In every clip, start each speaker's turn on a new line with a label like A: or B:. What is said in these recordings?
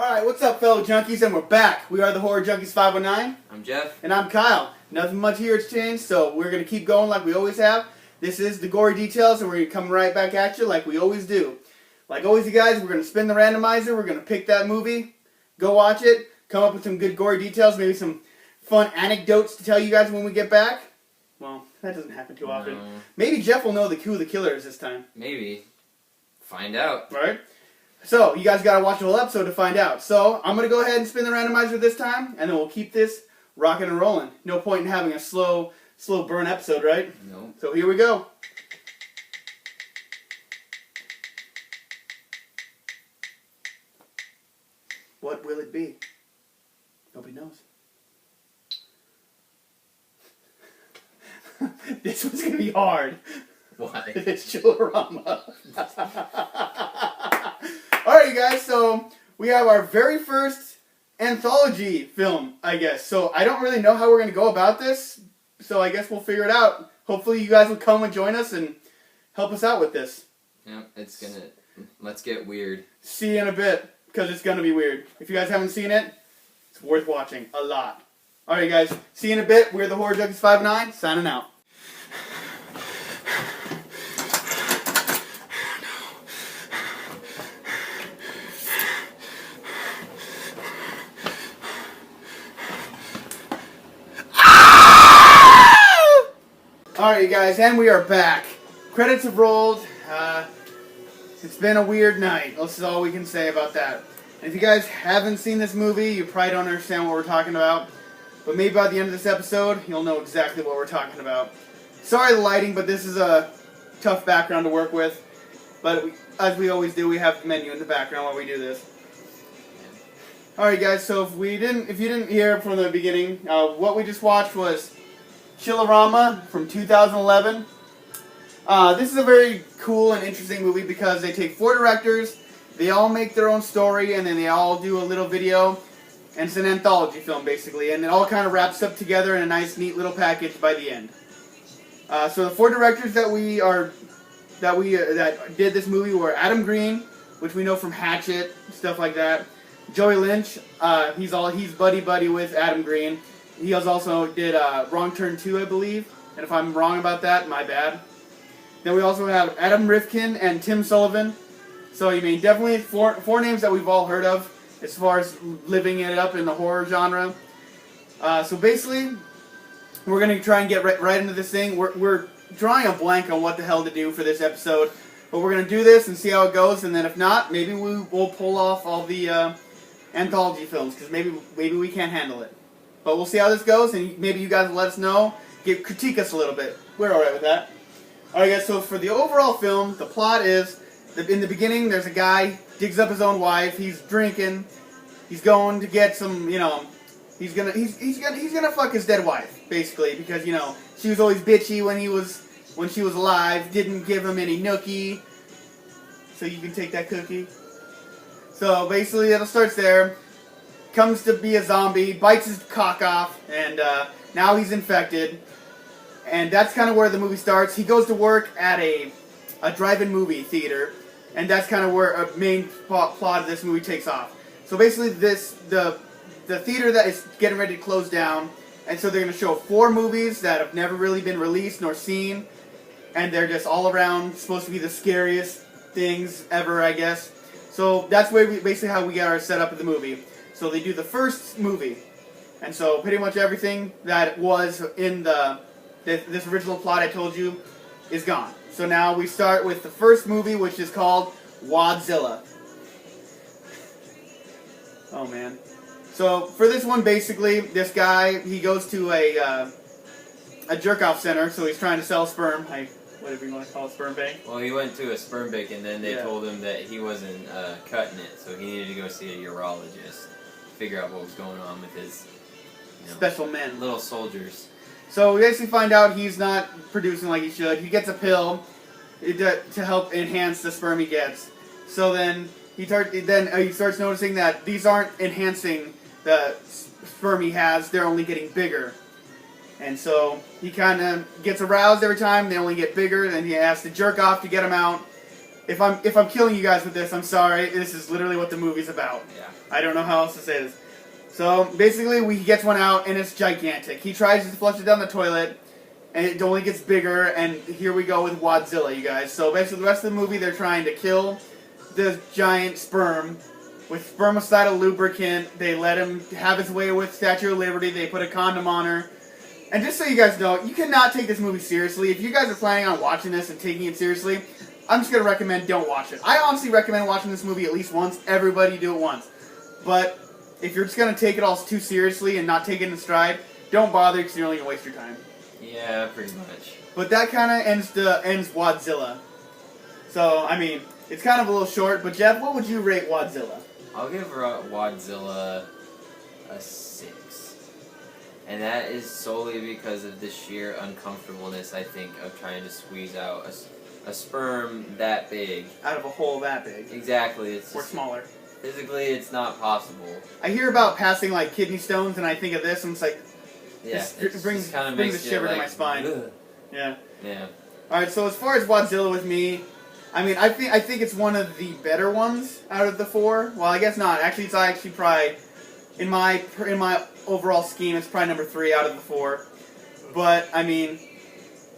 A: Alright, what's up, fellow junkies? And we're back. We are the Horror Junkies 519.
B: I'm Jeff.
A: And I'm Kyle. Nothing much here has changed, so we're going to keep going like we always have. This is the Gory Details, and we're going to come right back at you like we always do. Like always, you guys, we're going to spin the randomizer. We're going to pick that movie, go watch it, come up with some good gory details, maybe some fun anecdotes to tell you guys when we get back. Well, that doesn't happen too often.
B: No.
A: Maybe Jeff will know who the killer is this time.
B: Maybe. Find out.
A: Right? So, you guys got to watch the whole episode to find out. So, I'm going to go ahead and spin the randomizer this time, and then we'll keep this rocking and rolling. No point in having a slow burn episode, right?
B: No.
A: So, here we go. What will it be? Nobody knows. This one's going to be hard.
B: Why?
A: It's Chillerama. Alright, you guys, so we have our very first anthology film, I guess. So I don't really know how we're going to go about this, so I guess we'll figure it out. Hopefully you guys will come and join us and help us out with this.
B: Yeah, let's get weird.
A: See you in a bit, because it's going to be weird. If you guys haven't seen it, it's worth watching a lot. Alright, guys, see you in a bit. We're the Horror Junkies 519, signing out. Alright, you guys, and we are back. Credits have rolled. It's been a weird night. This is all we can say about that. And if you guys haven't seen this movie, you probably don't understand what we're talking about. But maybe by the end of this episode, you'll know exactly what we're talking about. Sorry the lighting, but this is a tough background to work with. But as we always do, we have the menu in the background while we do this. Alright, guys, so if you didn't hear from the beginning, what we just watched was Chillerama from 2011. This is a very cool and interesting movie because they take 4 directors, they all make their own story, and then they all do a little video, and it's an anthology film basically, and it all kind of wraps up together in a nice, neat little package by the end. So the 4 directors that did this movie were Adam Green, which we know from Hatchet, stuff like that. Joey Lynch, he's buddy with Adam Green. He also did Wrong Turn 2, I believe. And if I'm wrong about that, my bad. Then we also have Adam Rifkin and Tim Sullivan. So, I mean, definitely four names that we've all heard of as far as living it up in the horror genre. So basically, we're going to try and get right into this thing. We're drawing a blank on what the hell to do for this episode. But we're going to do this and see how it goes. And then if not, maybe we'll pull off all the anthology films. Because maybe we can't handle it. But we'll see how this goes, and maybe you guys will let us know. Critique us a little bit. We're alright with that. Alright, guys, so for the overall film, the plot is, in the beginning, there's a guy, digs up his own wife, he's drinking, he's going to get some, he's gonna fuck his dead wife, basically, because, she was always bitchy when she was alive, didn't give him any nookie, so you can take that cookie. So, basically, it starts there. Comes to be a zombie, bites his cock off, and now he's infected. And that's kind of where the movie starts. He goes to work at a drive-in movie theater, and that's kind of where a main plot of this movie takes off. So basically, the theater that is getting ready to close down, and so they're going to show 4 movies that have never really been released nor seen, and they're just all around supposed to be the scariest things ever, I guess. So that's basically how we got our setup of the movie. So they do the first movie, and so pretty much everything that was in this original plot I told you is gone. So now we start with the first movie, which is called WazZilla. Oh man. So for this one, basically, this guy, he goes to a jerk-off center, so he's trying to sell sperm, whatever you want to call it, sperm bank.
B: Well, he went to a sperm bank, and then they told him that he wasn't cutting it, so he needed to go see a urologist. Figure out what was going on with his
A: special men,
B: little soldiers.
A: So we basically find out he's not producing like he should. He gets a pill to help enhance the sperm he gets. So then he starts noticing that these aren't enhancing the sperm he has; they're only getting bigger. And so he kind of gets aroused every time. They only get bigger, and he has to jerk off to get them out. if I'm killing you guys with this, I'm sorry. This is literally what the movie's about.
B: Yeah.
A: I don't know how else to say this. So basically, he gets one out, and it's gigantic. He tries to flush it down the toilet, and it only gets bigger. And here we go with WazZilla, you guys. So basically, the rest of the movie, they're trying to kill the giant sperm with spermicidal lubricant. They let him have his way with Statue of Liberty. They put a condom on her. And just so you guys know, you cannot take this movie seriously. If you guys are planning on watching this and taking it seriously, I'm just going to recommend don't watch it. I honestly recommend watching this movie at least once. Everybody do it once. But if you're just going to take it all too seriously and not take it in stride, don't bother because you're only going to waste your time.
B: Yeah, pretty much.
A: But that kind of ends WazZilla. So, I mean, it's kind of a little short. But Jeff, what would you rate WazZilla?
B: I'll give WazZilla a 6. And that is solely because of the sheer uncomfortableness, I think, of trying to squeeze out a sperm that big.
A: Out of a hole that big.
B: Exactly. It's
A: or smaller.
B: Physically, it's not possible.
A: I hear about passing, like, kidney stones, and I think of this, and it's like...
B: Yeah,
A: it brings a shiver to my spine.
B: Ugh.
A: Yeah.
B: Yeah.
A: Alright, so as far as WazZilla with me, I mean, I think it's one of the better ones out of the 4. Well, I guess not. Actually, it's Tai Chi Pride. In my overall scheme, it's probably number 3 out of the 4. But, I mean,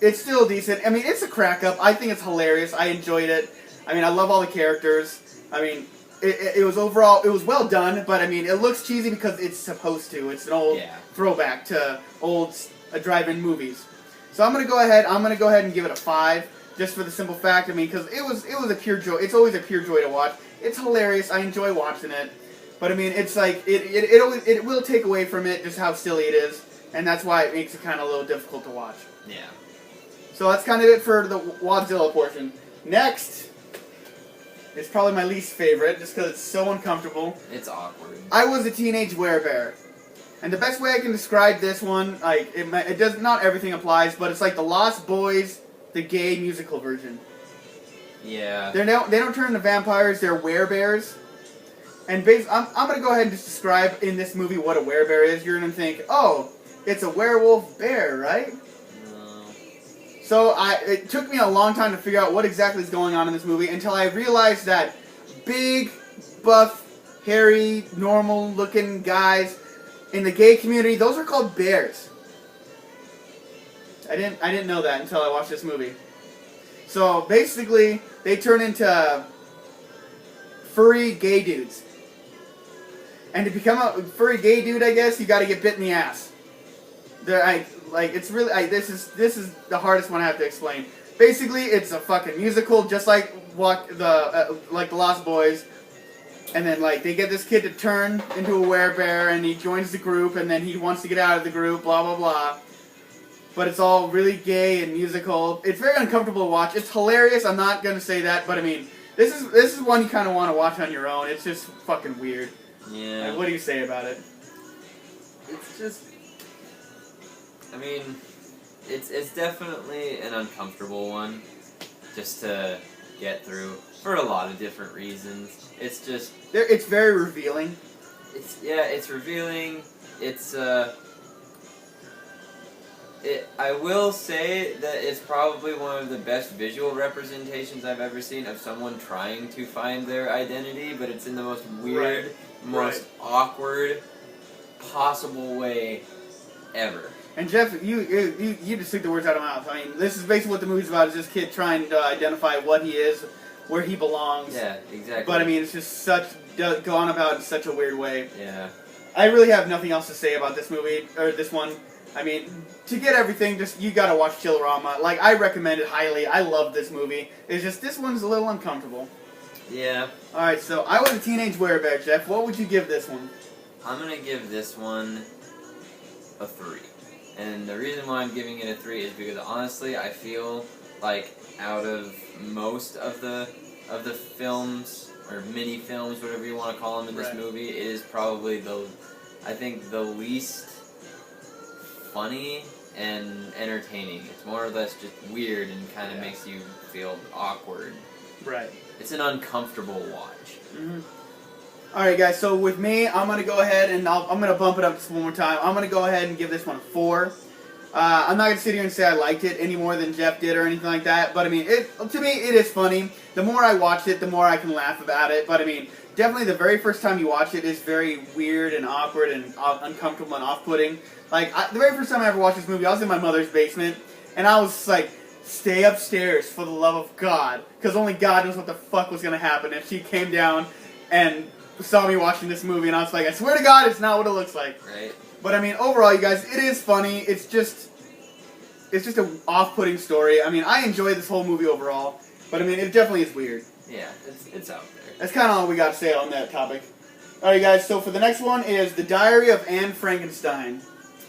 A: it's still decent. I mean, it's a crack up. I think it's hilarious. I enjoyed it. I mean, I love all the characters. I mean, it was overall, it was well done, but I mean, it looks cheesy because it's supposed to. It's an old throwback to old drive-in movies. So I'm gonna go ahead and give it a 5, just for the simple fact. I mean, because it was a pure joy. It's always a pure joy to watch. It's hilarious. I enjoy watching it. But I mean, it's like it will take away from it just how silly it is, and that's why it makes it kind of a little difficult to watch.
B: Yeah.
A: So that's kind of it for the WazZilla portion. Next is probably my least favorite, just because it's so uncomfortable.
B: It's awkward.
A: I Was a Teenage Werebear, and the best way I can describe this one, like it does not everything applies, but it's like the Lost Boys, the gay musical version.
B: Yeah.
A: They don't turn into vampires. They're werebears. And I'm going to go ahead and just describe in this movie what a werebear is. You're going to think, oh, it's a werewolf bear, right?
B: No.
A: So it took me a long time to figure out what exactly is going on in this movie until I realized that big, buff, hairy, normal-looking guys in the gay community, those are called bears. I didn't know that until I watched this movie. So basically, they turn into furry gay dudes. And to become a furry gay dude, I guess, you got to get bit in the ass. It's really this is the hardest one I have to explain. Basically, it's a fucking musical, just like the Lost Boys. And then they get this kid to turn into a werebear, and he joins the group, and then he wants to get out of the group, blah blah blah. But it's all really gay and musical. It's very uncomfortable to watch. It's hilarious. I'm not gonna say that, but I mean, this is one you kind of want to watch on your own. It's just fucking weird.
B: Yeah.
A: What do you say about it?
B: It's just, I mean, it's definitely an uncomfortable one, just to get through for a lot of different reasons. It's just,
A: it's very revealing.
B: It's revealing. I will say that it's probably one of the best visual representations I've ever seen of someone trying to find their identity, but it's in the most weird, most awkward possible way ever.
A: And Jeff, you just took the words out of my mouth. I mean, this is basically what the movie's about, is this kid trying to identify what he is, where he belongs.
B: Yeah, exactly.
A: But I mean, it's just gone about in such a weird way.
B: Yeah.
A: I really have nothing else to say about this movie, or this one. I mean, to get everything, you gotta watch Chillerama. I recommend it highly. I love this movie. It's just, this one's a little uncomfortable.
B: Yeah.
A: Alright, so I Was a Teenage Werebear, Jeff. What would you give this one?
B: I'm gonna give this one a 3. And the reason why I'm giving it a 3 is because honestly, I feel like out of most of the films, or mini films, whatever you want to call them in this movie, it is probably the least funny and entertaining. It's more or less just weird and kind of makes you feel awkward.
A: Right.
B: It's an uncomfortable watch.
A: Mm-hmm. Alright guys, so with me, I'm going to go ahead and I'm going to bump it up just one more time. I'm going to go ahead and give this one a 4. I'm not going to sit here and say I liked it any more than Jeff did or anything like that, but I mean, to me, it is funny. The more I watch it, the more I can laugh about it, but I mean, definitely the very first time you watch it is very weird and awkward and uncomfortable and off-putting. Like, the very first time I ever watched this movie, I was in my mother's basement, and I was like, stay upstairs for the love of God, because only God knows what the fuck was going to happen if she came down and saw me watching this movie, and I was like, I swear to God, it's not what it looks like.
B: Right.
A: But I mean, overall, you guys, it is funny. It's just an off-putting story. I mean, I enjoy this whole movie overall, but I mean, it definitely is weird.
B: Yeah, it's out there.
A: That's kind of all we got to say on that topic. Alright, guys, so for the next one is The Diary of Anne Frankenstein.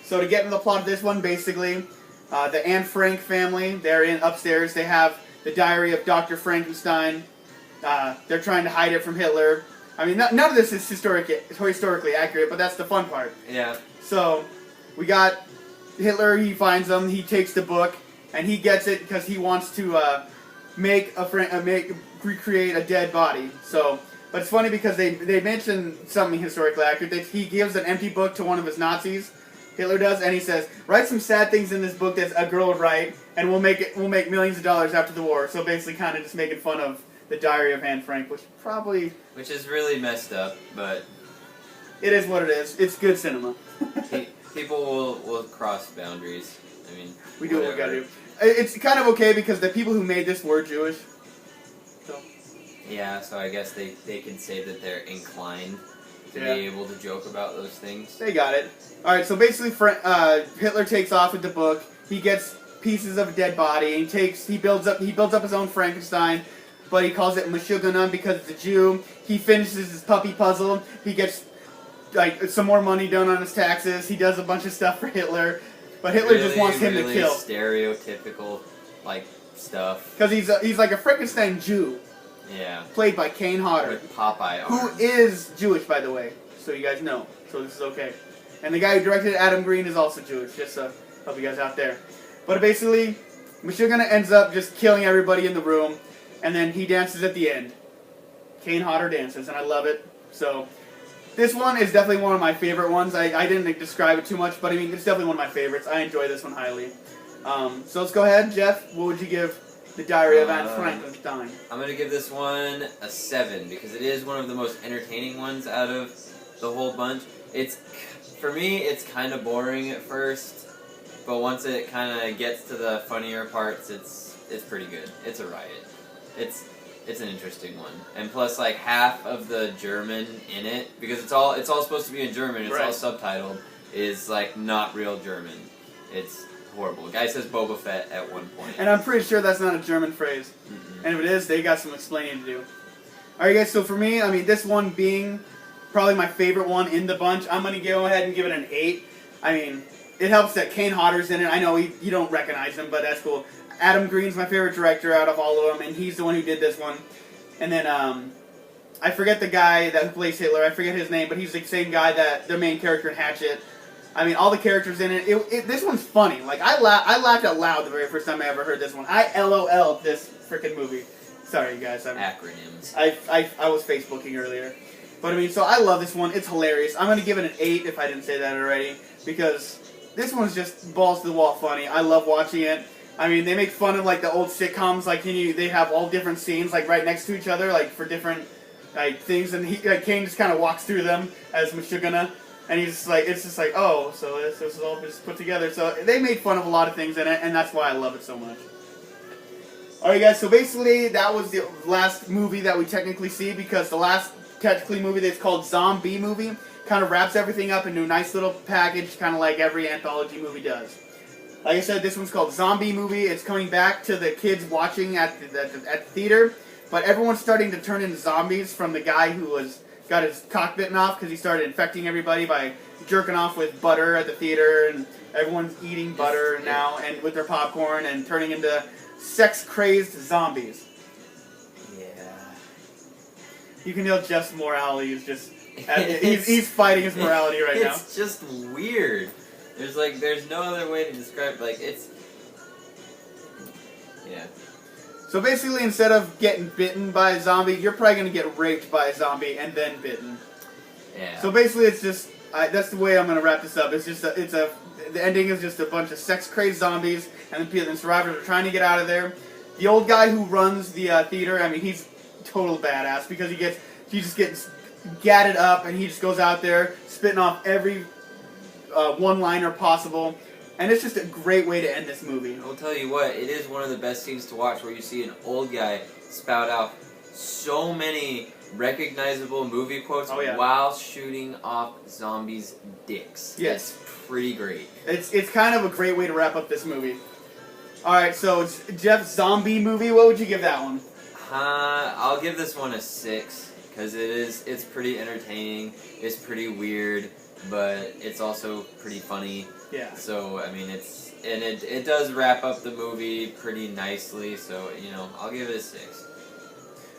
A: So to get into the plot of this one, basically, the Anne Frank family, they're upstairs. They have the diary of Dr. Frankenstein. They're trying to hide it from Hitler. I mean, none of this is historically accurate, but that's the fun part.
B: Yeah.
A: So, we got Hitler, he finds them, he takes the book, and he gets it because he wants to recreate a dead body. So, but it's funny because they mention something historically accurate. That he gives an empty book to one of his Nazis, Hitler does, and he says, write some sad things in this book that a girl would write, and we'll make millions of dollars after the war. So basically kind of just making fun of the Diary of Anne Frank, which
B: is really messed up, but
A: it is what it is. It's good cinema.
B: People will cross boundaries. I mean,
A: we do what we gotta do. It's kind of okay because the people who made this were Jewish. So.
B: Yeah, so I guess they can say that they're inclined to be able to joke about those things.
A: They got it. Alright, so basically Hitler takes off with the book. He gets pieces of a dead body, and he builds up his own Frankenstein, but he calls it Meshuggah because it's a Jew. He finishes his puppy puzzle. He gets some more money done on his taxes. He does a bunch of stuff for Hitler, but Hitler just wants him to kill.
B: Stereotypical stuff.
A: Because he's like a Frankenstein Jew.
B: Yeah.
A: Played by Kane Hodder.
B: With Popeye arms.
A: Who is Jewish, by the way, so you guys know. So this is okay. And the guy who directed it, Adam Green, is also Jewish, just so help you guys out there. But basically, Meshuggah ends up just killing everybody in the room, and then he dances at the end. Kane Hodder dances, and I love it. So, this one is definitely one of my favorite ones. I didn't describe it too much, but I mean, it's definitely one of my favorites. I enjoy this one highly. So let's go ahead, Jeff. What would you give The Diary of Anne Frankenstein?
B: I'm going to give this one a 7, because it is one of the most entertaining ones out of the whole bunch. For me, it's kind of boring at first, but once it kind of gets to the funnier parts, it's pretty good. It's a riot. It's an interesting one, and plus like half of the German in it, because it's all supposed to be in German. It's all subtitled. Is like not real German. It's horrible. The guy says Boba Fett at one point,
A: and I'm pretty sure that's not a German phrase. And if it is, they got some explaining to do. All right, guys. So for me, I mean, this one being probably my favorite one in the bunch, I'm gonna go ahead and give it an 8. I mean, it helps that Kane Hodder's in it. I know you don't recognize him, but that's cool. Adam Green's my favorite director out of all of them, and he's the one who did this one. And then, I forget the guy who plays Hitler. I forget his name, but he's the same guy that the main character in Hatchet. I mean, all the characters in it. This one's funny. Like, I laughed out loud the very first time I ever heard this one. I LOL'd this freaking movie. Sorry, you guys.
B: Acronyms.
A: I was Facebooking earlier. But, I mean, so I love this one. It's hilarious. I'm going to give it an 8 if I didn't say that already, because this one's just balls to the wall funny. I love watching it. I mean, they make fun of, like, the old sitcoms, like, they have all different scenes, like, right next to each other, like, for different, like, things, and Kane just kind of walks through them as Meshuggah, and he's just like, it's just like, oh, so this is all just put together. So they made fun of a lot of things in it, and that's why I love it so much. Alright, guys, so basically, that was the last movie that we technically see, because the last technically movie that's called Zombie Movie kind of wraps everything up into a nice little package, kind of like every anthology movie does. Like I said, this one's called Zombie Movie. It's coming back to the kids watching at the theater, but everyone's starting to turn into zombies from the guy who got his cock bitten off because he started infecting everybody by jerking off with butter at the theater, and everyone's eating butter now and with their popcorn and turning into sex-crazed zombies. Yeah. You can tell Jeff's morality is just... he's fighting his morality right now.
B: It's just weird. There's no other way to describe, it's... Yeah.
A: So basically, instead of getting bitten by a zombie, you're probably going to get raped by a zombie and then bitten.
B: Yeah.
A: So basically, it's just, that's the way I'm gonna wrap this up. The ending is just a bunch of sex-crazed zombies, and the survivors are trying to get out of there. The old guy who runs the theater, I mean, he's total badass because he just gets gatted up, and he just goes out there spitting off every one-liner possible, and it's just a great way to end this movie.
B: I'll tell you what, it is one of the best scenes to watch where you see an old guy spout out so many recognizable movie quotes while shooting off zombies' dicks.
A: Yes.
B: It's pretty great.
A: It's kind of a great way to wrap up this movie. Alright, so Jeff's zombie movie, what would you give that one?
B: I'll give this one a 6, because it's pretty entertaining, it's pretty weird, but it's also pretty funny.
A: Yeah.
B: So, I mean, it does wrap up the movie pretty nicely, so, you know, I'll give it a 6.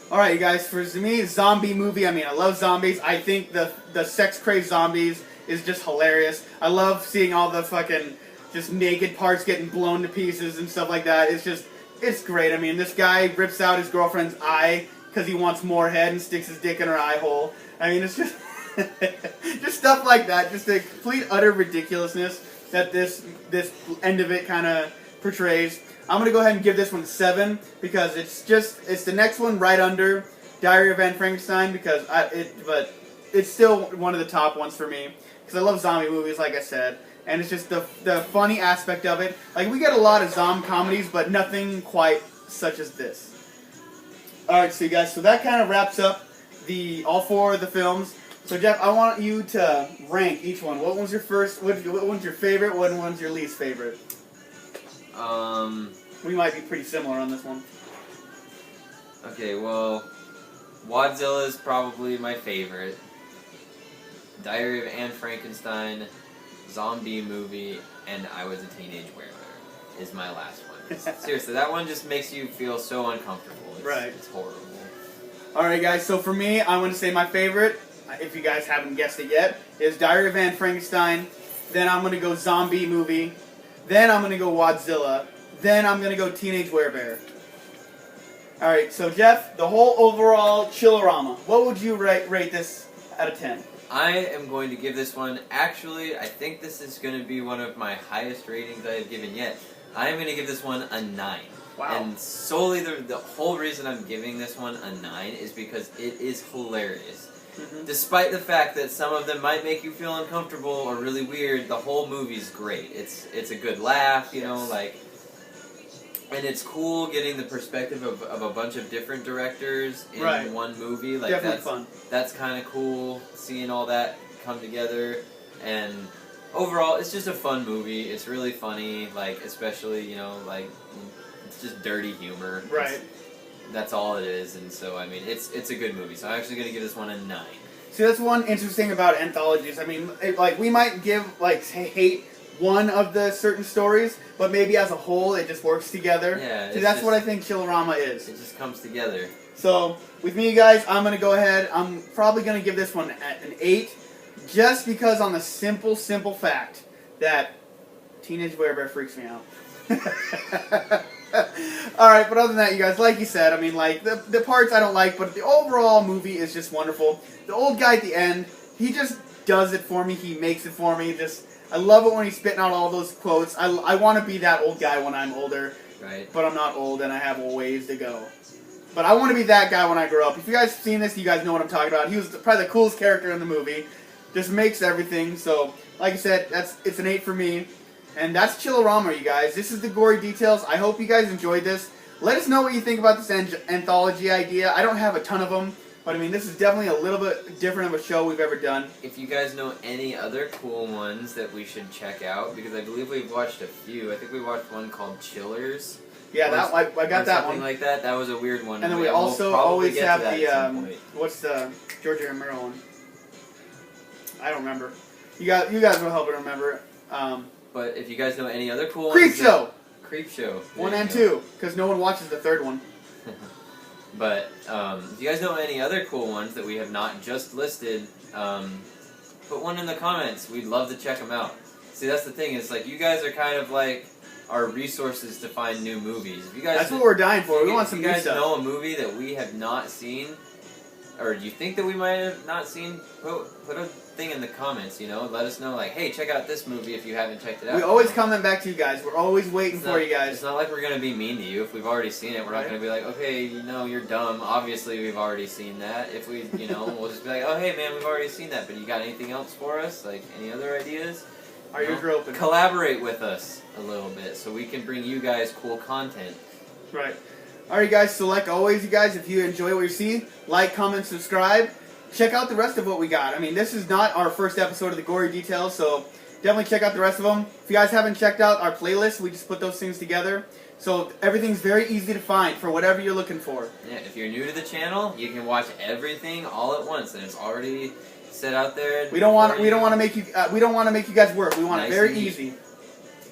A: Alright, you guys, for me, zombie movie, I mean, I love zombies. I think the sex-crazed zombies is just hilarious. I love seeing all the fucking just naked parts getting blown to pieces and stuff like that. It's great. I mean, this guy rips out his girlfriend's eye because he wants more head and sticks his dick in her eye hole. I mean, it's just just stuff like that. Just the complete utter ridiculousness that this end of it kind of portrays. I'm gonna go ahead and give this one a 7 because it's the next one right under Diary of Anne Frankenstein but it's still one of the top ones for me because I love zombie movies, like I said, and it's just the funny aspect of it. Like, we get a lot of zombie comedies, but nothing quite such as this. All right, so you guys, so that kind of wraps up all 4 of the films. So Jeff, I want you to rank each one. What one's your first? What one's your favorite? What one's your least favorite? We might be pretty similar on this one.
B: Okay, well, WazZilla is probably my favorite. Diary of Anne Frankenstein, zombie movie, and I Was a Teenage Werewolf is my last one. Seriously, that one just makes you feel so uncomfortable. It's horrible.
A: Alright guys, so for me, I'm going to say my favorite, if you guys haven't guessed it yet, is Diary of Anne Frankenstein. Then I'm going to go zombie movie. Then I'm going to go WazZilla. Then I'm going to go Teenage Werebear. Alright, so Jeff, the whole overall Chillerama, what would you rate this out of 10?
B: I am going to give this one, actually, I think this is going to be one of my highest ratings I have given yet. I am going to give this one a 9.
A: Wow.
B: And solely the whole reason I'm giving this one a 9 is because it is hilarious. Mm-hmm. Despite the fact that some of them might make you feel uncomfortable or really weird, the whole movie's great. It's a good laugh, you know, like... And it's cool getting the perspective of a bunch of different directors in one movie. Like,
A: definitely fun.
B: That's kind of cool, seeing all that come together. And overall, it's just a fun movie. It's really funny, like, especially, you know, like, it's just dirty humor.
A: Right.
B: That's all it is. And so, I mean, it's a good movie. So I'm actually going to give this one a 9.
A: See, that's one interesting about anthologies. I mean, like, we might hate one of the certain stories, but maybe as a whole it just works together.
B: Yeah.
A: See, that's what I think Chillerama is.
B: It just comes together.
A: So, with me, guys, I'm going to go ahead. I'm probably going to give this one an 8, just because on the simple fact that Teenage Werebear freaks me out. Alright, but other than that, you guys, like you said, I mean, like, the parts I don't like, but the overall movie is just wonderful. The old guy at the end, he just does it for me. He makes it for me. I love it when he's spitting out all those quotes. I want to be that old guy when I'm older.
B: Right. But
A: I'm not old and I have a ways to go. But I want to be that guy when I grow up. If you guys have seen this, you guys know what I'm talking about. He was probably the coolest character in the movie. Just makes everything. So, like I said, it's an 8 for me. And that's Chillerama, you guys. This is the Gory Details. I hope you guys enjoyed this. Let us know what you think about this anthology idea. I don't have a ton of them. But, I mean, this is definitely a little bit different of a show we've ever done.
B: If you guys know any other cool ones that we should check out, because I believe we've watched a few. I think we watched one called Chillers.
A: Yeah, I got that one.
B: Something like that. That was a weird one.
A: And then we also always have the, what's the Georgia Romero one? I don't remember. You guys will help me remember.
B: But if you guys know any other cool
A: ones...
B: Creep Show.
A: 1 and 2, because no one watches the third one.
B: But if you guys know any other cool ones that we have not just listed, put one in the comments. We'd love to check them out. See, that's the thing. It's like you guys are kind of like our resources to find new movies. If you guys
A: that's what we're dying for. We want some new stuff.
B: If you guys know a movie that we have not seen, or you think that we might have not seen, put thing in the comments, you know? Let us know, like, hey, check out this movie if you haven't checked it out.
A: We always comment back to you guys. We're always waiting for you guys.
B: It's not like we're going to be mean to you. If we've already seen it, we're not going to be like, okay, you know, you're dumb. Obviously, we've already seen that. If we, you know, we'll just be like, oh, hey, man, we've already seen that, but you got anything else for us? Like, any other ideas?
A: Our ears are open.
B: Collaborate with us a little bit so we can bring you guys cool content.
A: Right. Alright, guys, so like always, you guys, if you enjoy what you see, like, comment, subscribe. Check out the rest of what we got. I mean, this is not our first episode of the Gory Details, so definitely check out the rest of them. If you guys haven't checked out our playlist, we just put those things together. So everything's very easy to find for whatever you're looking for.
B: Yeah, if you're new to the channel, you can watch everything all at once, and it's already set out there.
A: We don't want to make you guys work. We want it very easy.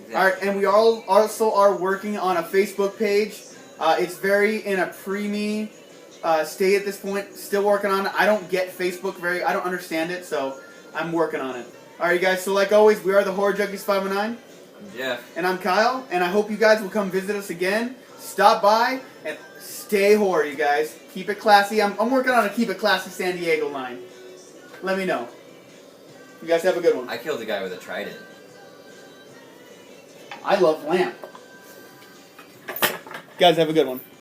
B: Exactly.
A: All right, and we also are working on a Facebook page. It's very in a preemie state at this point. Still working on it. I don't get Facebook I don't understand it, so I'm working on it. All right, guys. So like always, we are the Horror Junkies 509.
B: I'm Jeff.
A: And I'm Kyle. And I hope you guys will come visit us again. Stop by and stay horror, you guys. Keep it classy. I'm working on a keep it classy San Diego line. Let me know. You guys have a good one.
B: I killed a guy with a trident.
A: I love lamp. You guys have a good one.